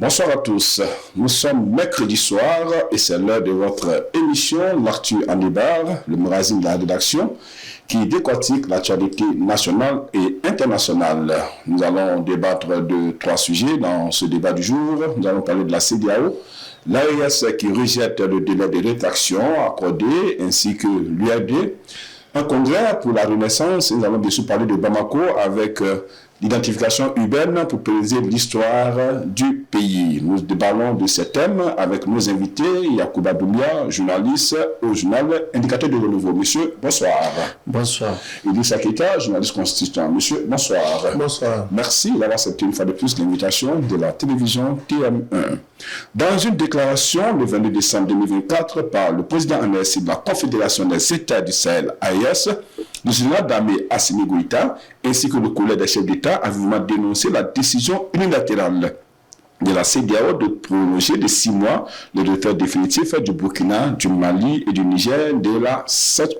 Bonsoir à tous. Nous sommes mercredi soir et c'est l'heure de votre émission L'Actu en débat, le magazine de la rédaction qui décortique l'actualité nationale et internationale. Nous allons débattre de 3 sujets dans ce débat du jour. Nous allons parler de la CEDEAO, l'AES qui rejette le délai de rétraction accordé ainsi que l'URD. Un congrès pour la Renaissance. Nous allons bien sûr parler de Bamako avec l'identification urbaine pour préserver l'histoire du pays. Nous débattons de ces thèmes avec nos invités, Yacouba Doumbia, journaliste au journal Indicateur de Renouveau. Monsieur, bonsoir. Bonsoir. Idrissa Keita, journaliste constituant. Monsieur, bonsoir. Bonsoir. Merci d'avoir accepté une fois de plus l'invitation de la télévision TM1. Dans une déclaration le 22 décembre 2024 par le président en exercice de la Confédération des États du Sahel, AES, le général d'armée Assimi Goïta ainsi que le collège des chefs d'État a vivement dénoncé la décision unilatérale de la CEDEAO de prolonger de 6 mois le retrait définitif du Burkina, du Mali et du Niger de cette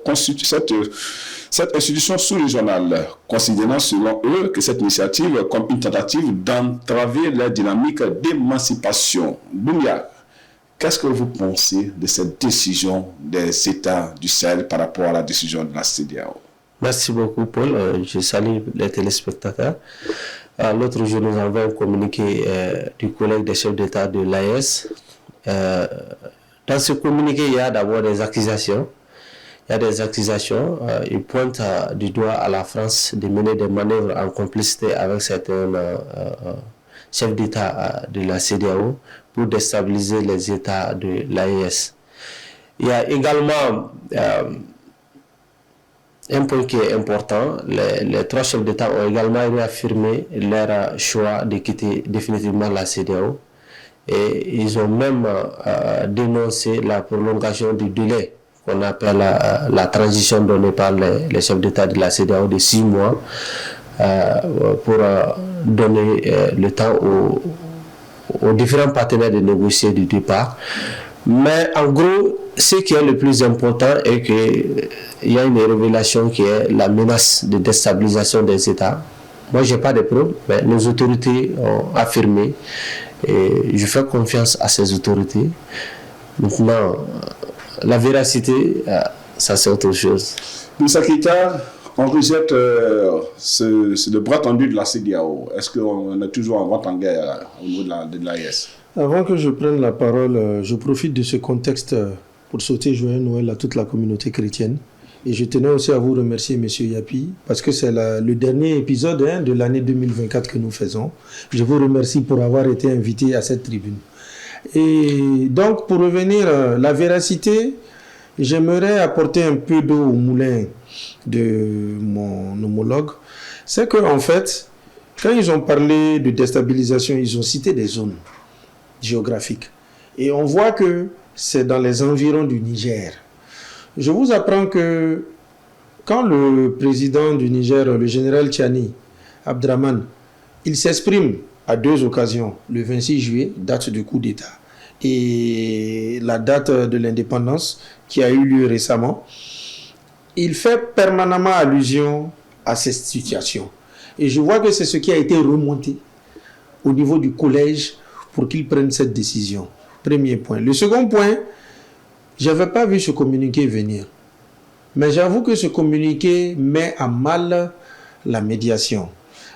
institution sous-régionale, considérant selon eux que cette initiative comme une tentative d'entraver la dynamique d'émancipation. Doumbia, qu'est-ce que vous pensez de cette décision des États du Sahel par rapport à la décision de la CEDEAO? Merci beaucoup, Paul. Je salue les téléspectateurs. L'autre jour, nous avons un communiqué du collègue des chefs d'État de l'AES. Dans ce communiqué, il y a d'abord des accusations. Ils pointent du doigt à la France de mener des manœuvres en complicité avec certains chefs d'État de la CEDEAO pour déstabiliser les États de l'AES. Il y a également un point qui est important, les 3 chefs d'État ont également réaffirmé leur choix de quitter définitivement la CEDEAO et ils ont même dénoncé la prolongation du délai qu'on appelle la transition donnée par les chefs d'État de la CEDEAO de 6 mois pour donner le temps aux différents partenaires de négocier du départ. Mais en gros, ce qui est le plus important est qu'il y a une révélation qui est la menace de déstabilisation des États. Moi, je n'ai pas de preuves, mais nos autorités ont affirmé et je fais confiance à ces autorités. Maintenant, la véracité, ça c'est autre chose. Idrissa Keita, on rejette le bras tendu de la CEDEAO. Est-ce qu'on est toujours en vente en guerre au niveau de l'AES? Avant que je prenne la parole, je profite de ce contexte pour souhaiter joyeux Noël à toute la communauté chrétienne. Et je tenais aussi à vous remercier, M. Yapi, parce que c'est le dernier épisode de l'année 2024 que nous faisons. Je vous remercie pour avoir été invité à cette tribune. Et donc, pour revenir à la véracité, j'aimerais apporter un peu d'eau au moulin de mon homologue. C'est qu'en fait, quand ils ont parlé de déstabilisation, ils ont cité des zones géographiques. Et on voit que c'est dans les environs du Niger. Je vous apprends que quand le président du Niger, le général Tchani Abdraman, il s'exprime à 2 occasions, le 26 juillet, date du coup d'État, et la date de l'indépendance qui a eu lieu récemment, il fait permanemment allusion à cette situation. Et je vois que c'est ce qui a été remonté au niveau du collège pour qu'ils prennent cette décision. Premier point. Le second point, je n'avais pas vu ce communiqué venir. Mais j'avoue que ce communiqué met à mal la médiation.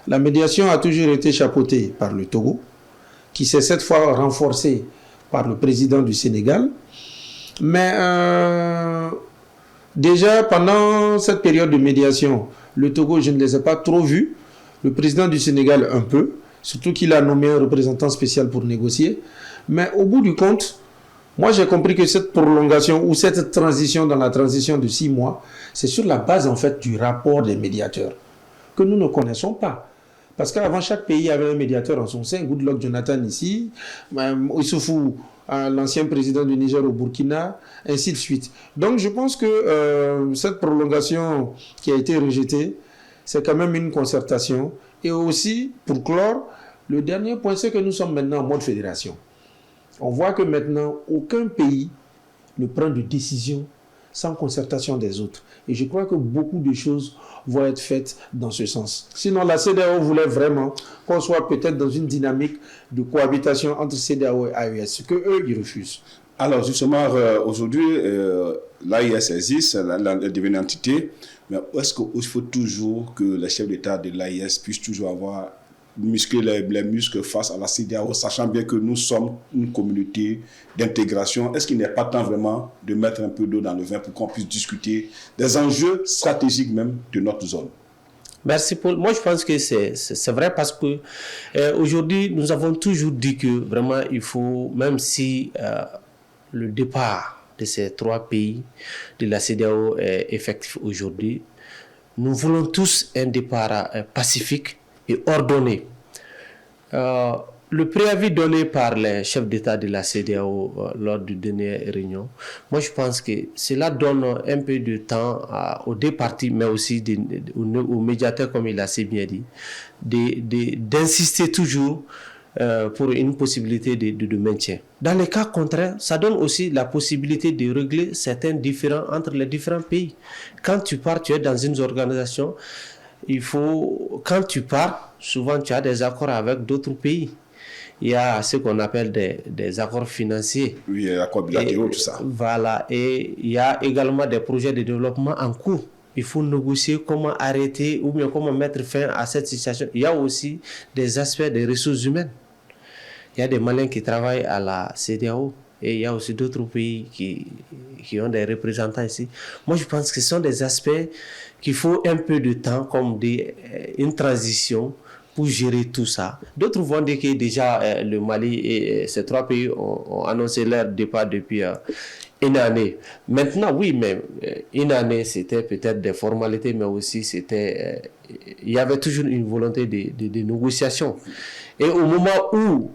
La médiation a toujours été chapeautée par le Togo, qui s'est cette fois renforcé par le président du Sénégal. Mais déjà, pendant cette période de médiation, le Togo, je ne les ai pas trop vus. Le président du Sénégal, un peu. Surtout qu'il a nommé un représentant spécial pour négocier. Mais au bout du compte, moi j'ai compris que cette prolongation ou cette transition dans la transition de 6 mois, c'est sur la base en fait du rapport des médiateurs que nous ne connaissons pas. Parce qu'avant, chaque pays avait un médiateur en son sein. Goodluck Jonathan ici, Issoufou, l'ancien président du Niger au Burkina, ainsi de suite. Donc je pense que cette prolongation qui a été rejetée, c'est quand même une concertation. Et aussi, pour clore, le dernier point, c'est que nous sommes maintenant en mode fédération. On voit que maintenant, aucun pays ne prend de décision sans concertation des autres. Et je crois que beaucoup de choses vont être faites dans ce sens. Sinon, la CEDEAO voulait vraiment qu'on soit peut-être dans une dynamique de cohabitation entre CEDEAO et AES, ce qu'eux, ils refusent. Alors justement, aujourd'hui, l'AES existe, elle est devenue une entité, mais est-ce qu'il faut toujours que les chefs d'État de l'AES puissent toujours avoir muscler les muscles face à la CEDEAO, sachant bien que nous sommes une communauté d'intégration? Est-ce qu'il n'est pas temps vraiment de mettre un peu d'eau dans le vin pour qu'on puisse discuter des enjeux stratégiques même de notre zone? Merci Paul. Moi, je pense que c'est vrai parce que aujourd'hui, nous avons toujours dit que vraiment, il faut, même si le départ de ces 3 pays de la CEDEAO est effectif aujourd'hui, nous voulons tous un départ pacifique et ordonné. Le préavis donné par les chefs d'État de la CEDEAO lors du dernier réunion, moi je pense que cela donne un peu de temps aux deux parties, mais aussi aux médiateurs, comme il a si bien dit, d'insister toujours pour une possibilité de maintien. Dans les cas contraires, ça donne aussi la possibilité de régler certains différends entre les différents pays. Quand tu pars, tu es dans une organisation, quand tu pars, souvent tu as des accords avec d'autres pays. Il y a ce qu'on appelle des accords financiers. Oui, les accords bilatéraux, tout ça. Voilà, et il y a également des projets de développement en cours. Il faut négocier comment arrêter ou bien comment mettre fin à cette situation. Il y a aussi des aspects des ressources humaines. Il y a des Maliens qui travaillent à la CEDEAO et il y a aussi d'autres pays qui ont des représentants ici. Moi, je pense que ce sont des aspects qu'il faut un peu de temps, comme une transition pour gérer tout ça. D'autres vont dire que déjà le Mali et ces 3 pays ont annoncé leur départ depuis une année. Maintenant, oui, mais une année, c'était peut-être des formalités, mais aussi il y avait toujours une volonté de négociation. Et au moment où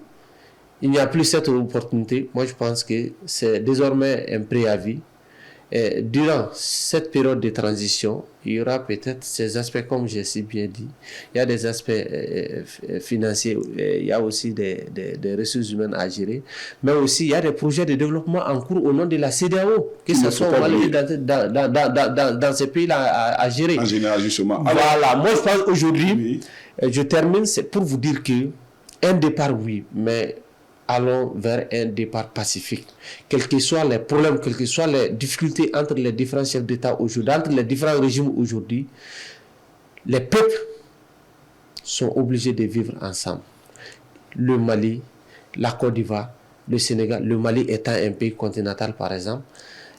il n'y a plus cette opportunité, moi je pense que c'est désormais un préavis. Et durant cette période de transition, il y aura peut-être ces aspects, comme j'ai si bien dit. Il y a des aspects financiers, il y a aussi des ressources humaines à gérer, mais aussi il y a des projets de développement en cours au nom de la CEDEAO, que ce soit dans ces pays-là à gérer. En général, justement. Voilà, moi je pense aujourd'hui, je termine, c'est pour vous dire que un départ, oui, mais allons vers un départ pacifique. Quels que soient les problèmes, quelles que soient les difficultés entre les différents chefs d'État aujourd'hui, entre les différents régimes aujourd'hui, les peuples sont obligés de vivre ensemble. Le Mali, la Côte d'Ivoire, le Sénégal, le Mali étant un pays continental par exemple,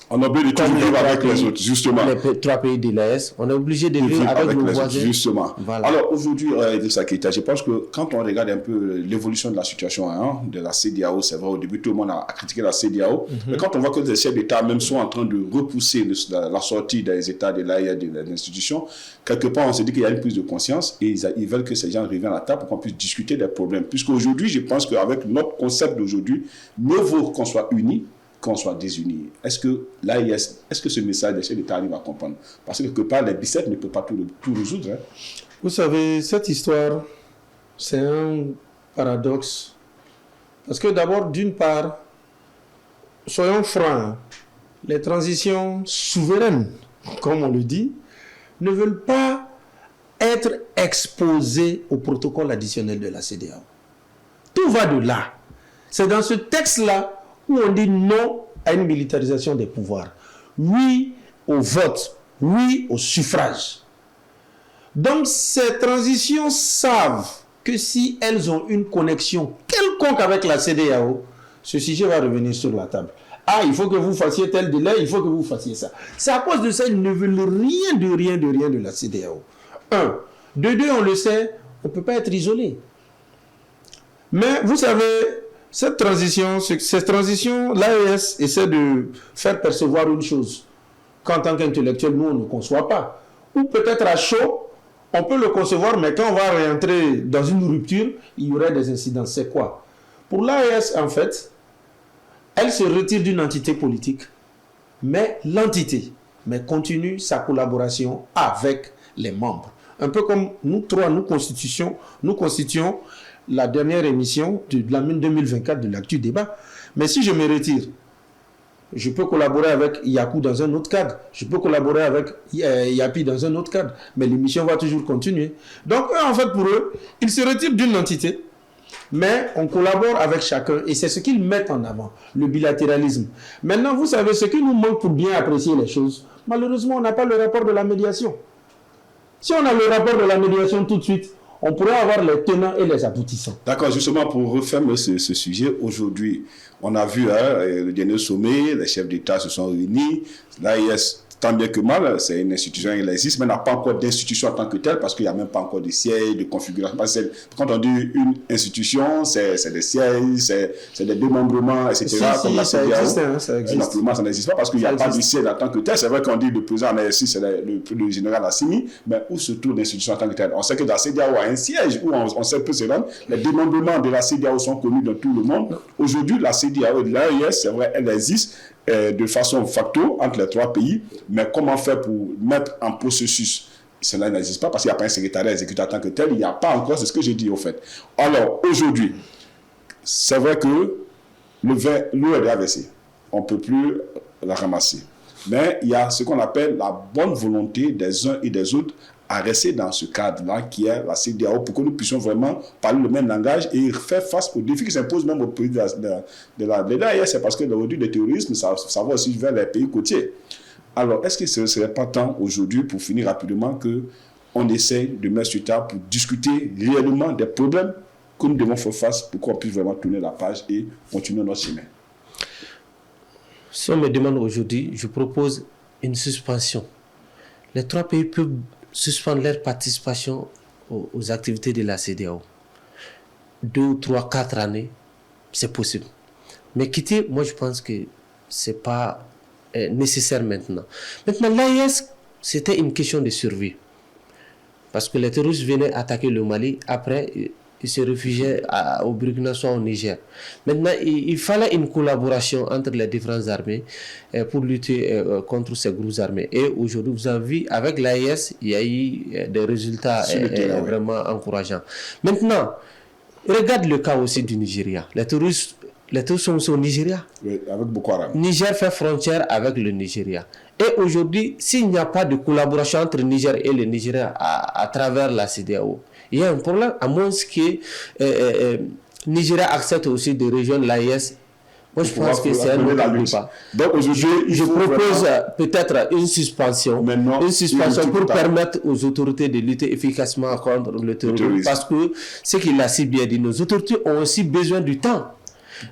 on est obligé de toujours vivre avec les autres, justement. Les 3 pays de l'AES, on est obligé de vivre avec nos voisins. Justement. Voilà. Alors aujourd'hui, Idrissa Keïta, je pense que quand on regarde un peu l'évolution de la situation de la CEDEAO, c'est vrai, au début, tout le monde a critiqué la CEDEAO, mais quand on voit que les chefs d'État même sont en train de repousser la sortie des États de l'AES, des institutions, quelque part, on se dit qu'il y a une prise de conscience et ils veulent que ces gens reviennent à la table pour qu'on puisse discuter des problèmes. Puisqu'aujourd'hui, je pense qu'avec notre concept d'aujourd'hui, mieux vaut qu'on soit unis qu'on soit désunis. Est-ce que l'AES, est-ce que ce message des chefs d'État arrive à comprendre? Parce que quelque part, les biceps ne peuvent pas tout résoudre. Hein. Vous savez, cette histoire, c'est un paradoxe. Parce que d'abord, d'une part, soyons francs, les transitions souveraines, comme on le dit, ne veulent pas être exposées au protocole additionnel de la CEDEAO. Tout va de là. C'est dans ce texte-là où on dit non à une militarisation des pouvoirs, oui au vote, oui au suffrage. Donc ces transitions savent que si elles ont une connexion quelconque avec la CEDEAO, ce sujet va revenir sur la table. Ah, il faut que vous fassiez tel délai, il faut que vous fassiez ça. C'est à cause de ça qu'ils ne veulent rien de la CEDEAO. Un. De deux, on le sait, on ne peut pas être isolé. Mais vous savez, cette transition, l'AES essaie de faire percevoir une chose qu'en tant qu'intellectuel, nous, on ne conçoit pas. Ou peut-être à chaud, on peut le concevoir, mais quand on va réentrer dans une rupture, il y aurait des incidences. C'est quoi? Pour l'AES, en fait, elle se retire d'une entité politique, mais l'entité continue sa collaboration avec les membres. Un peu comme nous trois, nous constitutions la dernière émission de l'année 2024 de l'Actu Débat. Mais si je me retire, Je peux collaborer avec Yakou dans un autre cadre. Je peux collaborer avec Yapi dans un autre cadre. Mais l'émission va toujours continuer. Donc, eux, en fait, pour eux, ils se retirent d'une entité, mais on collabore avec chacun. Et c'est ce qu'ils mettent en avant, le bilatéralisme. Maintenant, vous savez, ce qui nous manque pour bien apprécier les choses, malheureusement, on n'a pas le rapport de la médiation. Si on a le rapport de la médiation tout de suite, on pourrait avoir les tenants et les aboutissants. D'accord, justement, pour refermer ce sujet, aujourd'hui, on a vu le dernier sommet, les chefs d'État se sont réunis, l'AES, tant bien que mal, c'est une institution, elle existe, mais n'a pas encore d'institution en tant que telle, parce qu'il n'y a même pas encore de sièges, de configuration. Quand on dit une institution, c'est des sièges, c'est des démembrements, etc. Comme la CEDEAO. Ça existe. Naturellement, ça n'existe pas, parce qu'il n'y a pas de siège en tant que tel. C'est vrai qu'on dit le président en RSI, c'est le général Assimi, mais où se trouve l'institution en tant que telle? On sait que dans la CEDEAO, il y a un siège où on sait peu se rendre. Les démembrements de la CEDEAO sont connus dans tout le monde. Aujourd'hui, la CEDEAO et l'AES, c'est vrai, elle existe de façon facto entre les trois pays, mais comment faire pour mettre en processus? Cela n'existe pas parce qu'il n'y a pas un secrétariat exécutif en tant que tel, il n'y a pas encore, c'est ce que j'ai dit au fait. Alors aujourd'hui, c'est vrai que l'eau est déjà versée, on ne peut plus la ramasser, mais il y a ce qu'on appelle la bonne volonté des uns et des autres à rester dans ce cadre-là qui est la CEDEAO pour que nous puissions vraiment parler le même langage et faire face aux défis qui s'imposent même aux pays de l'AES. C'est parce que aujourd'hui, le terrorisme, ça va aussi vers les pays côtiers. Alors, est-ce que ce ne serait pas temps aujourd'hui, pour finir rapidement, qu'on essaye de mettre sur table pour discuter réellement des problèmes que nous devons faire face pour qu'on puisse vraiment tourner la page et continuer notre chemin? Si on me demande aujourd'hui, je propose une suspension. Les trois pays peuvent suspendre leur participation aux activités de la CEDEAO. 2, 3, 4 années, c'est possible. Mais quitter, moi je pense que ce n'est pas nécessaire maintenant. Maintenant, l'AES, c'était une question de survie. Parce que les terroristes venaient attaquer le Mali, après ils se réfugiaient au Burkina, soit au Niger. Maintenant, il fallait une collaboration entre les différentes armées pour lutter contre ces groupes armés. Et aujourd'hui, vous avez vu, avec l'AES, il y a eu des résultats vraiment encourageants. Maintenant, regarde le cas aussi du Nigeria. Les terroristes sont au Nigeria. Oui, avec Boko Haram. Niger fait frontière avec le Nigeria. Et aujourd'hui, s'il n'y a pas de collaboration entre le Niger et le Nigeria à travers la CEDEAO, il y a un problème, à moins que Nigeria accepte aussi de rejoindre l'AES. Moi, je pense que c'est un autre débat. Donc, je propose peut-être une suspension pour permettre aux autorités de lutter efficacement contre le terrorisme. Parce que, ce qu'il a si bien dit, nos autorités ont aussi besoin du temps.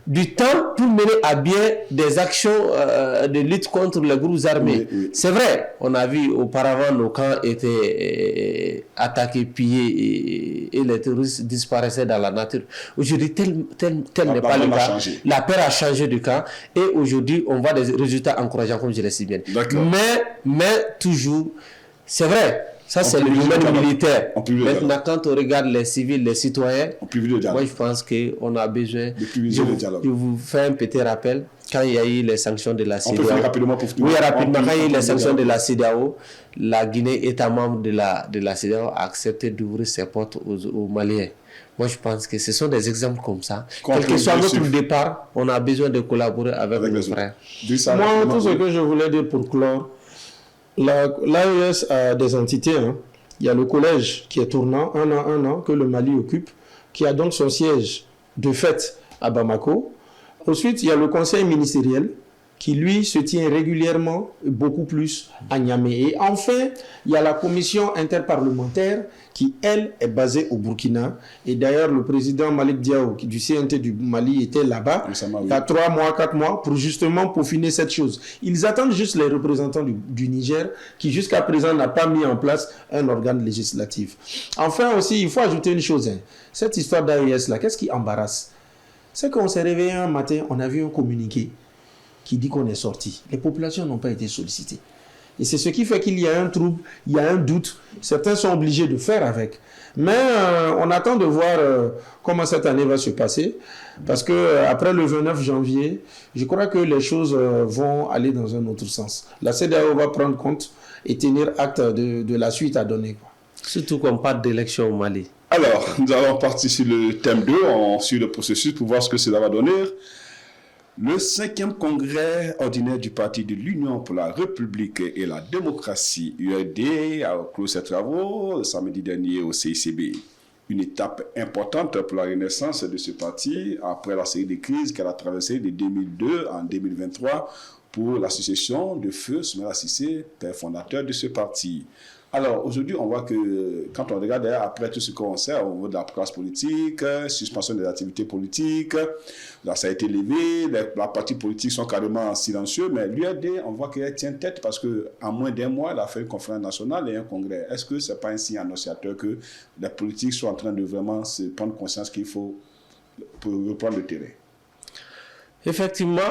Du temps pour mener à bien des actions de lutte contre les groupes armés. Oui. C'est vrai, on a vu auparavant nos camps étaient attaqués, pillés et les terroristes disparaissaient dans la nature. Aujourd'hui, tel n'est pas le cas. La paix a changé de camp et aujourd'hui, on voit des résultats encourageants, comme je l'ai si bien. Mais toujours, c'est vrai. Ça, c'est le domaine militaire. Maintenant, quand on regarde les civils, les citoyens, moi, je pense qu'on a besoin... Je vous fais un petit rappel. Quand il y a eu les sanctions de la CEDEAO... rapidement. Quand il y a eu les sanctions de la CEDEAO, la Guinée, État membre de la CEDEAO, a accepté d'ouvrir ses portes aux Maliens. Moi, je pense que ce sont des exemples comme ça. Quel que soit notre départ, on a besoin de collaborer avec nos frères. Moi, tout ce que je voulais dire pour clore, l'AES a des entités. Il y a le collège qui est tournant, un an, que le Mali occupe, qui a donc son siège de fait à Bamako. Ensuite, il y a le conseil ministériel qui, lui, se tient régulièrement, beaucoup plus à Niamey. Et enfin, il y a la commission interparlementaire qui, elle, est basée au Burkina. Et d'ailleurs, le président Malik Diao du CNT du Mali était là-bas il y a 3 mois, 4 mois, pour justement peaufiner cette chose. Ils attendent juste les représentants du Niger qui, jusqu'à présent, n'a pas mis en place un organe législatif. Enfin aussi, il faut ajouter une chose. Cette histoire d'AES-là, qu'est-ce qui embarrasse? C'est qu'on s'est réveillé un matin, on a vu un communiqué qui dit qu'on est sorti. Les populations n'ont pas été sollicitées. Et c'est ce qui fait qu'il y a un trouble, il y a un doute. Certains sont obligés de faire avec. Mais on attend de voir comment cette année va se passer. Parce qu'après le 29 janvier, je crois que les choses vont aller dans un autre sens. La CEDEAO va prendre compte et tenir acte de la suite à donner. Surtout qu'on parle d'élection au Mali. Alors, nous allons partir sur le thème 2, sur le processus, pour voir ce que cela va donner. Le 5e congrès ordinaire du Parti de l'Union pour la République et la démocratie, URD, a clos ses travaux le samedi dernier au CICB. Une étape importante pour la renaissance de ce parti après la série de crises qu'elle a traversée de 2002 en 2023 pour l'association de feu Soumaïla Cissé, père fondateur de ce parti. Alors, aujourd'hui, on voit que quand on regarde après tout ce qu'on sait au niveau de la classe politique, suspension des activités politiques, là, ça a été levé, les partis politiques sont carrément silencieux, mais l'URD, on voit qu'elle tient tête parce qu'en moins d'un mois, elle a fait une conférence nationale et un congrès. Est-ce que ce n'est pas un signe annonciateur que les politiques sont en train de vraiment se prendre conscience qu'il faut pour reprendre le terrain? Effectivement,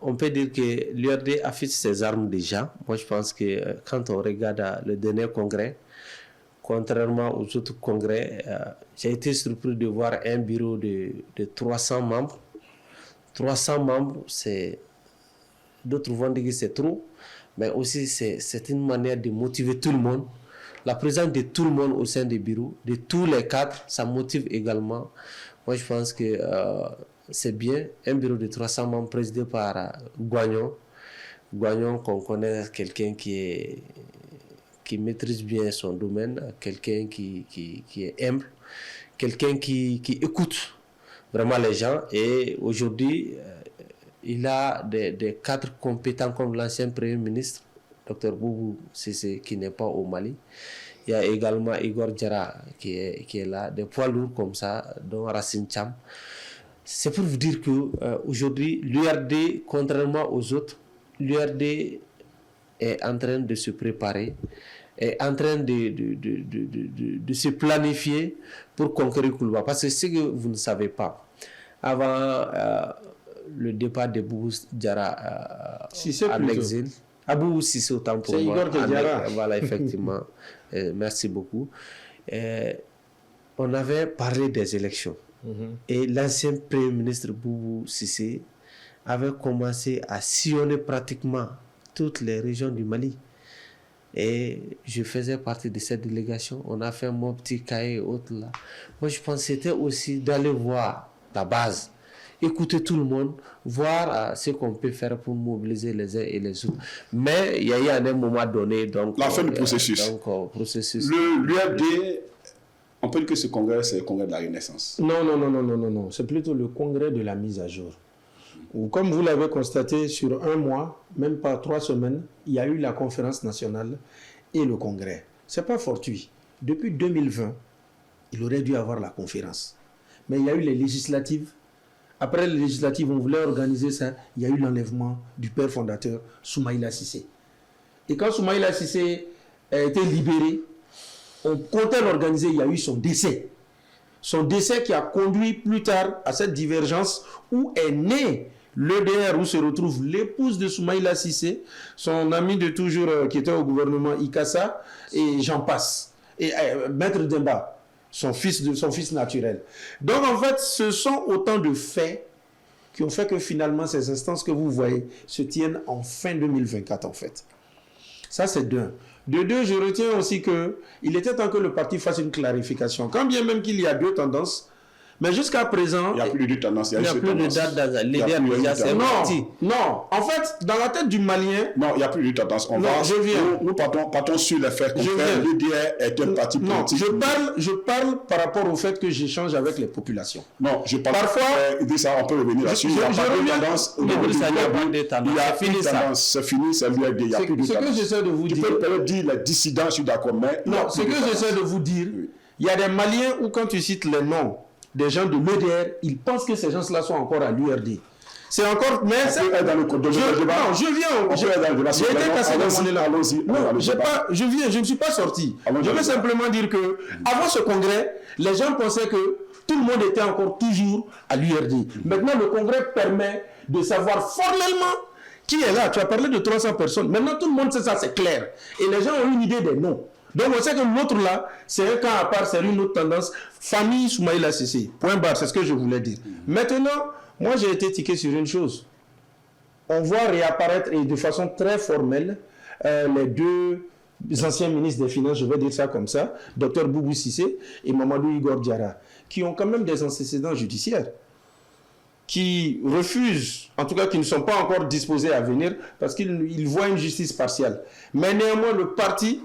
on peut dire que l'URD affiche ses armes déjà. Moi, je pense que quand on regarde le dernier congrès, contrairement aux autres congrès, j'ai été surpris de voir un bureau de 300 membres. 300 membres, d'autres vont dire que c'est trop, mais aussi c'est une manière de motiver tout le monde. La présence de tout le monde au sein des bureaux, de tous les cadres, ça motive également. Moi, je pense que c'est bien, un bureau de 300 membres présidé par Guagnon. Guagnon, qu'on connaît, quelqu'un qui maîtrise bien son domaine, quelqu'un qui est humble, quelqu'un qui écoute vraiment les gens. Et aujourd'hui, il a des cadres compétents comme l'ancien Premier ministre, Dr Boubou Cissé, qui n'est pas au Mali. Il y a également Igor Diarra qui est là, des poids lourds comme ça, dont Racine Cham. C'est pour vous dire qu'aujourd'hui, l'URD, contrairement aux autres, l'URD est en train de se préparer, est en train de se planifier pour conquérir Koulouba. Parce que ce que vous ne savez pas, avant le départ de Boubou Diarra à l'exil, Abou Cissé autant pour moi. C'est Igor Diarra. Voilà, effectivement. Merci beaucoup. On avait parlé des élections. Et l'ancien Premier ministre Boubou Cissé avait commencé à sillonner pratiquement toutes les régions du Mali. Et je faisais partie de cette délégation. On a fait mon petit cahier et autres là. Moi, je pense que c'était aussi d'aller voir la base, écouter tout le monde, voir ce qu'on peut faire pour mobiliser les uns et les autres. Mais il y a eu à un moment donné... donc la fin du processus. L'URD... On peut dire que ce congrès, c'est le congrès de la Renaissance. Non. C'est plutôt le congrès de la mise à jour. Ou comme vous l'avez constaté, sur un mois, même pas 3 semaines, il y a eu la conférence nationale et le congrès. Ce n'est pas fortuit. Depuis 2020, il aurait dû avoir la conférence. Mais il y a eu les législatives. Après les législatives, on voulait organiser ça. Il y a eu l'enlèvement du père fondateur, Soumaïla Cissé. Et quand Soumaïla Cissé a été libéré, on comptait l'organiser, il y a eu son décès. Son décès qui a conduit plus tard à cette divergence où est né l'EDR, où se retrouve l'épouse de Soumaïla Cissé, son ami de toujours qui était au gouvernement Ikassa, et j'en passe. Et Maître Demba, son fils naturel. Donc en fait, ce sont autant de faits qui ont fait que finalement ces instances que vous voyez se tiennent en fin 2024 en fait. Ça c'est d'un. De deux, je retiens aussi qu'il était temps que le parti fasse une clarification. Quand bien même qu'il y a 2 tendances, mais jusqu'à présent... Il n'y a plus de tendances. Il n'y a plus de date dans l'idée déjà, c'est parti. Non, en fait, dans la tête du Malien... Non, il n'y a plus de tendance. Nous partons sur le fait que l'IDR est un parti politique. Je parle par rapport au fait que j'échange avec les populations. Non, je parle... Parfois... on peut revenir là-dessus. Il n'y a pas de tendance. Il y a fini ça. C'est fini, c'est l'URD. Il n'y a plus de tendance. Ce que j'essaie de vous dire... Tu peux peut-être dire les dissidents, je suis d'accord, mais... Non, ce que j'essaie de vous dire, il y a des Maliens où quand tu cites les noms des gens de l'EDR, ils pensent que ces gens-là sont encore à l'URD. C'est encore... Mais c'est... dans le code de débat. Non, je viens. J'ai été cassé dans mon élan. Non, je ne suis pas sorti. Je veux simplement dire que avant ce congrès, les gens pensaient que tout le monde était encore toujours à l'URD. Maintenant, le congrès permet de savoir formellement qui est là. Tu as parlé de 300 personnes. Maintenant, tout le monde sait ça, c'est clair. Et les gens ont une idée des noms. Donc on sait que l'autre là, c'est un cas à part, c'est une autre tendance. Famille Soumaïla Cissé. Point barre, c'est ce que je voulais dire. Maintenant, moi j'ai été tiqué sur une chose. On voit réapparaître, et de façon très formelle, les 2 anciens ministres des Finances, je vais dire ça comme ça, Dr Boubou Cissé et Mamadou Igor Diarra, qui ont quand même des antécédents judiciaires. qui refusent, en tout cas qui ne sont pas encore disposés à venir, parce qu'ils voient une justice partielle. Mais néanmoins, le parti,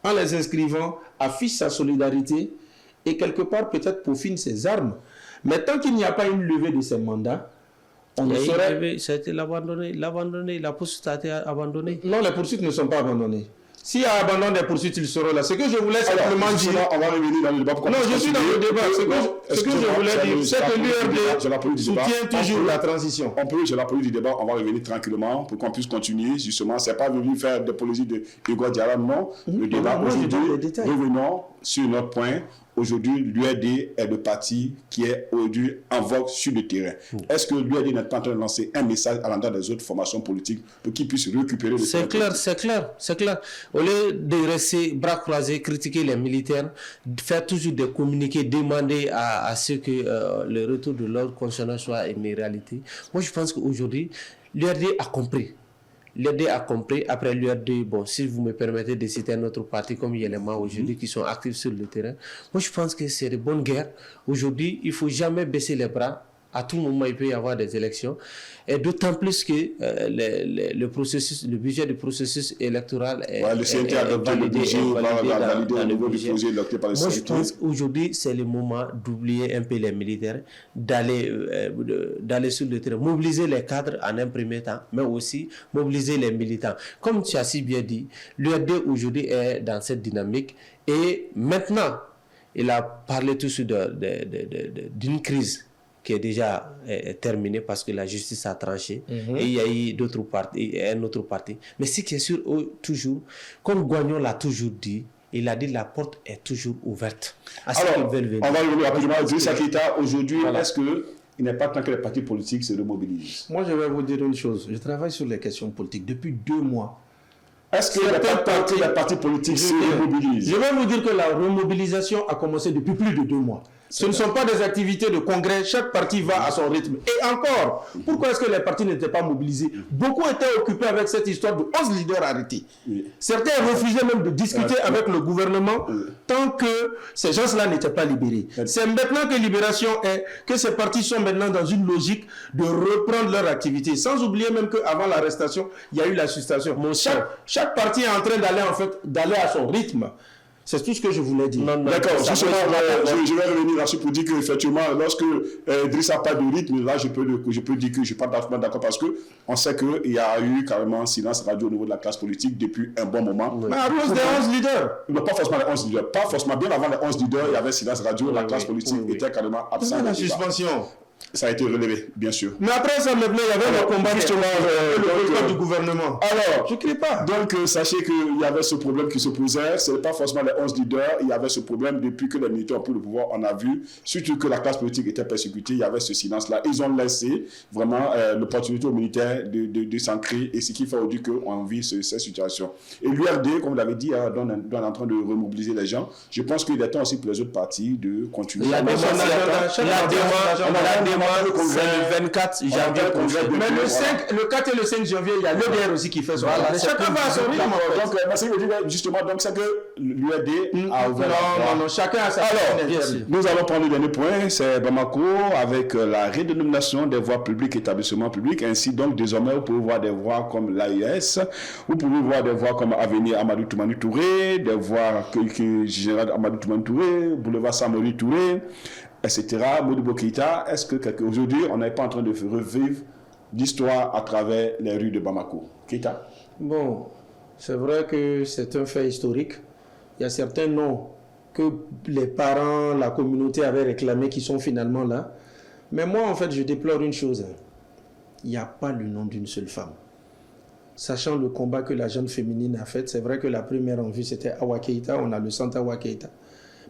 en les inscrivant, affiche sa solidarité et quelque part peut-être peaufine ses armes. Mais tant qu'il n'y a pas une levée de ces mandats, on ne saurait... Ça a été abandonné, la poursuite a été abandonnée. Non, les poursuites ne sont pas abandonnées. S'il y a abandon des poursuites, il sera là. Ce que je voulais simplement dire... On va revenir dans le débat. Non, je suis dans le débat. Ce que je voulais dire, c'est que l'URD soutient toujours la transition. J'ai la police du débat, on va revenir tranquillement pour qu'on puisse continuer. Justement, c'est pas venu faire des policies de Hugo Diarra, non. Le débat aujourd'hui, revenons sur notre point. Aujourd'hui, l'URD est le parti qui est aujourd'hui en vogue sur le terrain. Est-ce que l'URD n'est pas en train de lancer un message à l'endroit des autres formations politiques pour qu'ils puissent récupérer le terrain? C'est clair. Au lieu de rester bras croisés, critiquer les militaires, faire toujours des communiqués, demander à ceux que le retour de l'ordre constitutionnel soit une réalité. Moi, je pense qu'aujourd'hui, l'URD a compris. L'URD a compris. Après l'URD, bon, si vous me permettez de citer un autre parti comme Yelema aujourd'hui qui sont actifs sur le terrain, moi je pense que c'est de bonne guerre. Aujourd'hui, il ne faut jamais baisser les bras. À tout moment, il peut y avoir des élections. Et d'autant plus que le budget du processus électoral est le CNT a adopté le budget, validé au niveau du projet électoral par le CNT. Moi, je pense qu'aujourd'hui, c'est le moment d'oublier un peu les militaires, d'aller sur le terrain, mobiliser les cadres en un premier temps, mais aussi mobiliser les militants. Comme tu as si bien dit, l'URD aujourd'hui est dans cette dynamique. Et maintenant, il a parlé tout de suite d'une crise qui est déjà terminé parce que la justice a tranché et il y a eu d'autres partis, un autre parti. Mais ce qui est sûr, toujours, comme Guagnon l'a toujours dit, il a dit la porte est toujours ouverte. Alors, on va revenir rapidement à Idrissa Keïta. Aujourd'hui, est-ce qu'il n'est pas temps que les partis politiques se remobilisent? Moi, je vais vous dire une chose. Je travaille sur les questions politiques depuis 2 mois. Est-ce que les partis politiques se remobilisent? Je vais vous dire que la remobilisation a commencé depuis plus de 2 mois. Ce ne sont pas des activités de congrès, chaque parti va à son rythme. Et encore, pourquoi est-ce que les partis n'étaient pas mobilisés? Beaucoup étaient occupés avec cette histoire de 11 leaders arrêtés. Certains refusaient même de discuter avec le gouvernement tant que ces gens-là n'étaient pas libérés. C'est maintenant que libération est, que ces partis sont maintenant dans une logique de reprendre leur activité. Sans oublier même qu'avant l'arrestation, il y a eu la suspension. Chaque parti est en train d'aller à son rythme. C'est tout ce que je voulais dire. D'accord, justement, je vais revenir là-dessus pour dire qu'effectivement, lorsque Idrissa parle de rythme, là, je peux dire que je ne suis pas d'accord parce qu'on sait qu'il y a eu carrément un silence radio au niveau de la classe politique depuis un bon moment. Mais à cause des 11 leaders. Non, pas forcément les 11 leaders. Pas forcément. Bien avant les 11 leaders, il y avait silence radio, la classe politique était carrément absente. La suspension. Ça a été relevé, bien sûr. Mais après ça, maintenant, il y avait le combat justement le du gouvernement. Alors, je ne crie pas. Donc, sachez qu'il y avait ce problème qui se posait. Ce n'est pas forcément les 11 leaders. Il y avait ce problème depuis que les militaires ont pris le pouvoir. On a vu, surtout que la classe politique était persécutée, il y avait ce silence-là. Ils ont laissé vraiment l'opportunité aux militaires de s'ancrer. Et ce qui fait aujourd'hui qu'on vit cette situation. Et l'URD, comme vous l'avez dit, on est en train de remobiliser les gens. Je pense qu'il est temps aussi pour les autres partis de continuer. Le 24 janvier. Mais le 4 et le 5 janvier, il y a l'EDR aussi qui fait ça. Chacun va à son rythme. Donc, justement, donc c'est que l'URD a ouvert. Non, chacun a sa. Alors, nous allons prendre le dernier point, c'est Bamako, avec la redénomination des voies publiques, établissements publics. Ainsi, donc, désormais, vous pouvez voir des voies comme l'AES, vous pouvez voir des voies comme Avenir Amadou Toumani Touré, des voies Général Amadou Toumani Touré, Boulevard Samori Touré, etc. Modibo Keïta, est-ce qu'aujourd'hui, on n'est pas en train de revivre l'histoire à travers les rues de Bamako? Keïta? Bon, c'est vrai que c'est un fait historique. Il y a certains noms que les parents, la communauté avaient réclamés qui sont finalement là. Mais moi, en fait, je déplore une chose. Il n'y a pas le nom d'une seule femme. Sachant le combat que la jeune féminine a fait, c'est vrai que la première en vue, c'était Awa Keïta, on a le centre Awa Keïta.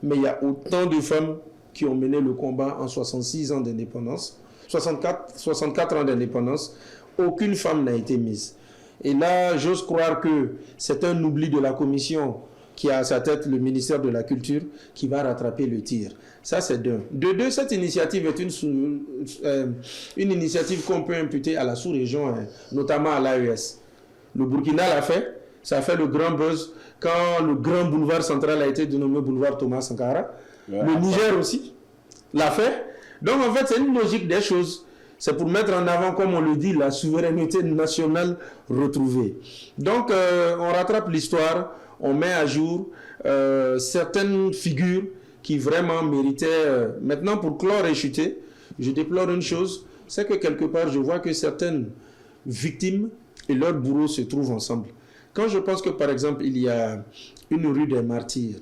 Mais il y a autant de femmes qui ont mené le combat en 66 ans d'indépendance, 64 ans d'indépendance, aucune femme n'a été mise. Et là, j'ose croire que c'est un oubli de la commission qui a à sa tête le ministère de la Culture qui va rattraper le tir. Ça, c'est d'un. De deux, cette initiative est une initiative qu'on peut imputer à la sous-région, notamment à l'AES. Le Burkina l'a fait, ça a fait le grand buzz quand le grand boulevard central a été dénommé boulevard Thomas Sankara. Le Niger aussi l'a fait. Donc en fait, c'est une logique des choses. C'est pour mettre en avant, comme on le dit, la souveraineté nationale retrouvée. Donc, on rattrape l'histoire, on met à jour certaines figures qui vraiment méritaient. Maintenant, pour clore et chuter, je déplore une chose, c'est que quelque part, je vois que certaines victimes et leurs bourreaux se trouvent ensemble. Quand je pense que, par exemple, il y a une rue des martyrs,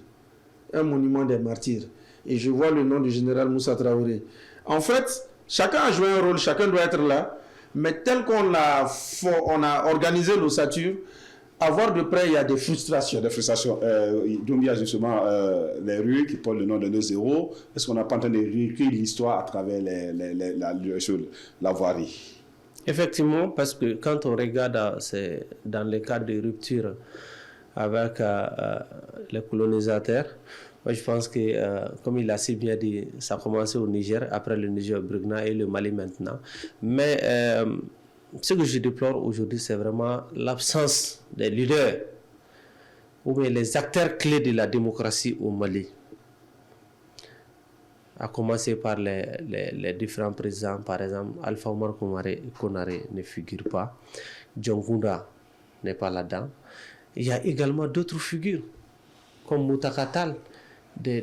un monument des martyrs, et je vois le nom du général Moussa Traoré, en fait, chacun a joué un rôle, chacun doit être là, mais tel qu'on a organisé l'ossature, à voir de près, il y a des frustrations. Des frustrations. Donc il y a justement les rues qui portent le nom de nos héros. Est-ce qu'on n'a pas en train de réécrire l'histoire à travers la voirie? Effectivement, parce que quand on regarde dans le cadre de rupture avec les colonisateurs, moi, je pense que, comme il a si bien dit, ça a commencé au Niger, après le Niger, le Burkina et le Mali maintenant. Mais ce que je déplore aujourd'hui, c'est vraiment l'absence des leaders ou bien les acteurs clés de la démocratie au Mali. À commencer par les différents présidents, par exemple, Alpha Omar Konaré ne figure pas, Djongunda n'est pas là-dedans. Il y a également d'autres figures, comme Moutakatal, des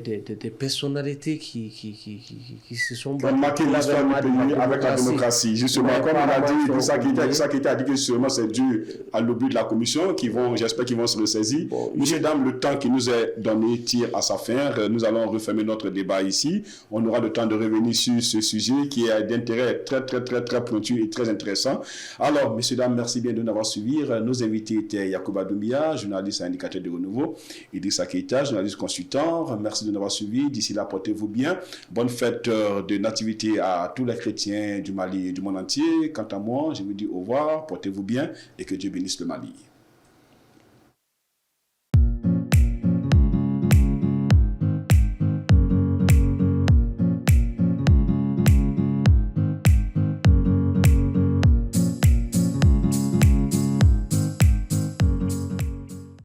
personnalités qui se sont battues. On marqué l'histoire du pays avec la démocratie. Justement, comme on a dit, ça qui a dit que sûrement c'est dû à l'obus de la commission, j'espère qu'ils vont se ressaisir. Bon, Monsieur, Dame, le temps qui nous est donné tire à sa fin. Nous allons refermer notre débat ici. On aura le temps de revenir sur ce sujet qui est d'intérêt très pointu et très intéressant. Alors, messieurs, dames, merci bien de nous avoir suivis. Nos invités étaient Yacouba Doumbia, journaliste et indicateur de Renouveau, Idrissa Keita, journaliste consultant. Merci de nous avoir suivis. D'ici là, portez-vous bien. Bonne fête de nativité à tous les chrétiens du Mali et du monde entier. Quant à moi, je vous dis au revoir, portez-vous bien et que Dieu bénisse le Mali.